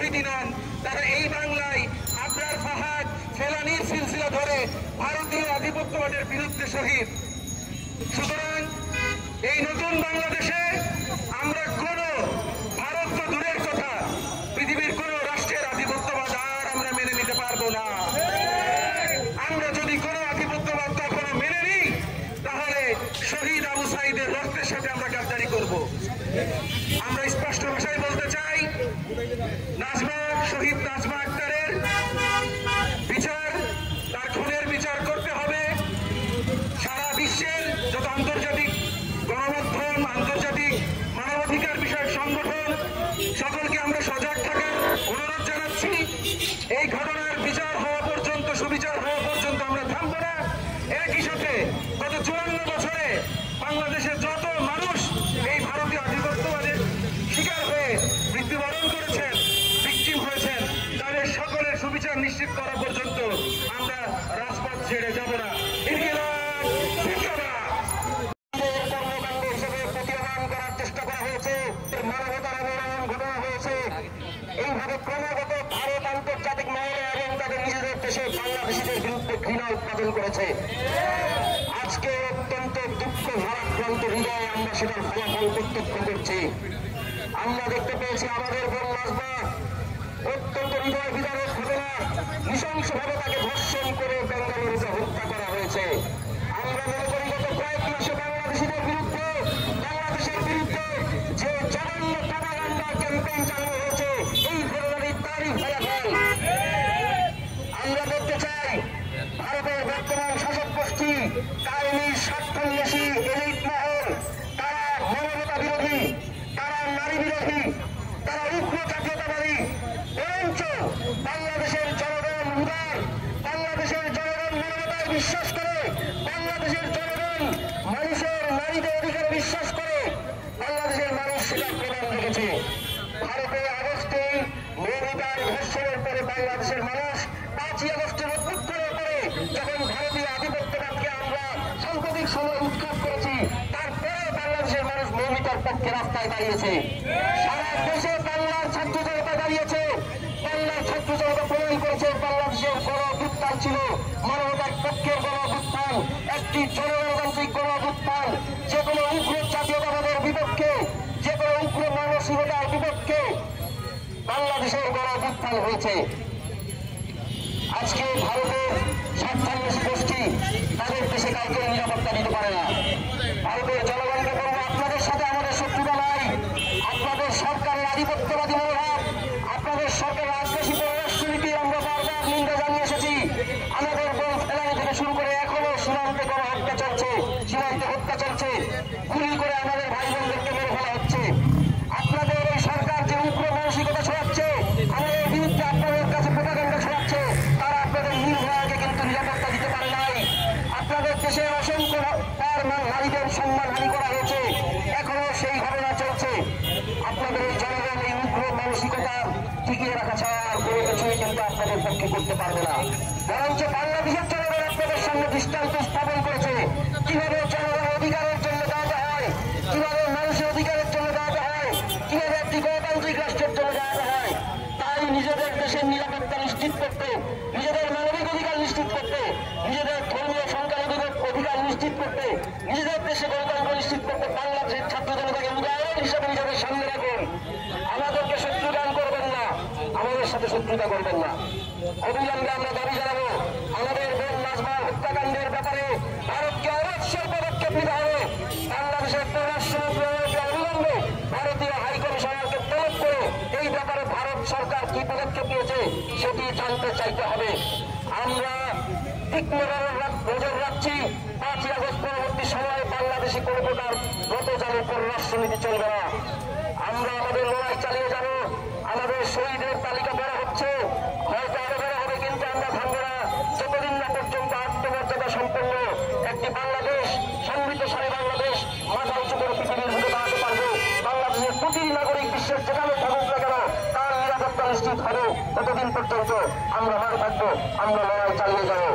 শহীদই নন, তারা এই বাংলায় আবরার ফাহাদ ফেলানির সিলসিলা ধরে ভারতীয় আধিপত্যবাদের বিরুদ্ধে শহীদ। সুতরাং এই নতুন বাংলাদেশে আমরা কোন ভারত তো দূরের কথা, পৃথিবীর কোন রাষ্ট্রের আধিপত্যবাদ আর আমরা মেনে নিতে পারবো না। আমরা যদি কোন আধিপত্যবাদ কখনো মেনে নিই, তাহলে শহীদ আবু সাঈদের রক্তের সাথে আমরা গাদ্দারি করব। আমরা স্পষ্ট ভাষায় বলতে চাই, শহীদ নাজমা আক্তারের বিচার, তার খুনের বিচার করতে হবে। সারা বিশ্বের যত আন্তর্জাতিক গণমাধ্যম, আন্তর্জাতিক মানবাধিকার বিষয়ক সংগঠন, সকলকে আমরা সজাগ থাকার অনুরোধ জানাচ্ছি। এই ঘটনার বিচার হওয়া পর্যন্ত, সুবিচার হওয়া পর্যন্ত আমরা থামব না। একই সাথে গত 54 বছরে বাংলাদেশের যত মানুষ এই ভারতীয় আধিপত্যবাদের শিকার হয়ে মৃত্যুবরণ করেছেন, ভিকটিম হয়েছেন, তাদের সকলের সুবিচার নিশ্চিত করা পর্যন্ত আমরা রাজপথ ছেড়ে যাব না। কর্মকাণ্ড হিসেবে প্রতিহত করার চেষ্টা করা হয়েছে, মানবতার অবলম্বন ঘটনা হয়েছে। এইভাবে ক্রমাগত ভারত আন্তর্জাতিক মহলে এবং তাদের নিজেদের দেশে বাংলাদেশিদের বিরুদ্ধে ঘৃণা উৎপাদন করেছে। আজকে অত্যন্ত দুঃখ ভারাক্রান্ত হৃদয়ে আমরা সেটার ফলাফল প্রত্যক্ষ করছি। আমরা দেখতে পেয়েছি আমাদের বোন নাজমা অত্যন্ত হৃদয় বিদারক ঘটনা, নৃশংসভাবে তাকে ধর্ষণ করে বেঙ্গালুরুতে হত্যা করা হয়েছে। আমরা মনে করি গত কয়েক মাসে বাংলাদেশের বিরুদ্ধে যে জঘন্য প্রোপাগান্ডা ক্যাম্পেইন চালানো হয়েছে, এই ঘটনাটি তারই ফলাফল। আমরা বলতে চাই, ভারতের বর্তমান শাসক গোষ্ঠী, কায়েমি স্বার্থান্বেষী এলিট মহল, তারা মানবতা বিরোধী, তারা নারী বিরোধী, তারা উগ্র জাতীয়তাবাদী। বরঞ্চ বাংলাদেশের জনগণ উদার, বাংলাদেশের জনগণ মানবতায় বিশ্বাস করে, বাংলাদেশের জনগণ মানুষের নারীদের অধিকারে বিশ্বাস করে, বাংলাদেশের মানুষ সেটা প্রমাণ রেখেছে। ভারতে আগস্টে মৌমিতার ধর্ষণের পরে বাংলাদেশের মানুষ 5ই আগস্টের অভ্যুত্থানের পরে যখন ভারতীয় আধিপত্যবাদকে আমরা সাম্প্রতিক সময় উৎখাত করেছি, তারপরে বাংলাদেশের মানুষ মৌমিতার পক্ষে রাস্তায় দাঁড়িয়েছে। সারা দেশে বাংলার ছাত্র জনতা দাঁড়িয়েছে। বাংলার ছাত্র জনতা প্রমাণ করেছে বাংলাদেশের গণ অভ্যুত্থান ছিল মানবতার পক্ষের গণ অভ্যুত্থান, একটি জনগণতান্ত্রিক গণ অভ্যুত্থান, যে কোনো উগ্র জাতীয়তাবাদের বিপক্ষে, যে কোনো উগ্র মানসিকতার বিপক্ষে বাংলাদেশের গণ অভ্যুত্থান হয়েছে। আজকে ভারতের স্বার্থান্বেষী গোষ্ঠী তাদের দেশে কাউকে নিরাপত্তা দিতে পারে না। ভারতের জনগণকে বলবো, আপনাদের সাথে আমাদের শত্রুতা নাই। আপনাদের সরকারের আধিপত্যবাদী মনোভাব, আপনাদের সরকারের আগ্রাসী পররাষ্ট্রনীতি আমরা বারবার নিন্দা জানিয়ে এসেছি। আমাদের বোন ফেলানি থেকে শুরু করে এখনো সীমান্তে গণহত্যা চলছে, সীমান্তে হত্যা চলছে, গুলি করে আমাদের ভাই বোনদেরকে মেরে ফেলা হচ্ছে। আপনাদের এই সরকার যে উগ্র মানসিকতা ছড়াচ্ছে, আমাদের বিরুদ্ধে আপনাদের কাছে প্রোপাগান্ডা ছড়াচ্ছে, তারা আপনাদের নির্ভয়াকে কিন্তু নিরাপত্তা দিতে পারে নাই। আপনাদের দেশে অসংখ্য নারীদের সম্মানহানি করা হয়েছে, এখনো সেই ঘটনা চলছে। আপনাদের এই জনগণ এই উগ্র মানসিকতা টিকিয়ে রাখা ছাড়া আর কোনো কিছুই কিন্তু আপনাদের পক্ষে করতে পারবে না। বরঞ্চ বাংলাদেশের জনগণ আপনাদের সামনে দৃষ্টান্ত স্থাপন করেছে কিভাবে জনগণের অধিকারের জন্য দাঁড়াতে হয়, কিভাবে মানুষের অধিকারের জন্য দাঁড়াতে হয়, কিভাবে একটি গণতান্ত্রিক রাষ্ট্রের জন্য দাঁড়াতে হয়। তাই নিজেদের দেশের নিরাপত্তা নিশ্চিত করতে, নিজেদের মানবিক অধিকার নিশ্চিত করতে, নিজেদের ধর্মীয় সংখ্যালঘুদের অধিকার নিশ্চিত করতে, নিজেদের দেশে গণতন্ত্র নিশ্চিত করতে বাংলাদেশের ছাত্র জনতাকে উদাহরণ হিসেবে নিজেদের সামনে রাখুন। আমাদেরকে শত্রুদান করবেন না, আমাদের সাথে শত্রুতা করবেন না। অবিলম্বে আমরা দাবি জানাবো, আমাদের বোন নাজমার হত্যাকাণ্ডের ব্যাপারে ভারতকে অবশ্যই পদক্ষেপ নিতে হবে। বাংলাদেশের পররাষ্ট্র মন্ত্রণালয়কে অবিলম্বে ভারতীয় হাইকমিশনারকে তলব করে এই ব্যাপারে ভারত সরকার কি পদক্ষেপ নিয়েছে সেটি জানতে চাইতে হবে। আমরা তীক্ষ্ণ নজর রাখছি, 5ই আগস্ট পরবর্তী সময়ে বাংলাদেশে কোনো প্রকার গতজালের পররাষ্ট্রনীতি চলবে না। আমরা আমাদের লড়াই চালিয়ে যাব। আমাদের শহীদের তালিকা বড় হচ্ছে, হয়তো আরো বড় হবে, কিন্তু আমরা থামব না যতদিন না পর্যন্ত আত্মমর্যাদা সম্পন্ন একটি বাংলাদেশ, সমৃদ্ধশালী বাংলাদেশ মাথা উঁচু করে পৃথিবীর মুখে দাঁড়াতে পারবে। বাংলাদেশের প্রতিটি নাগরিক বিশ্বের যেখানে থাকুক না কেন তার নিরাপত্তা নিশ্চিত হবে। ততদিন পর্যন্ত আমরা মাঠে থাকবো, আমরা লড়াই চালিয়ে যাবো।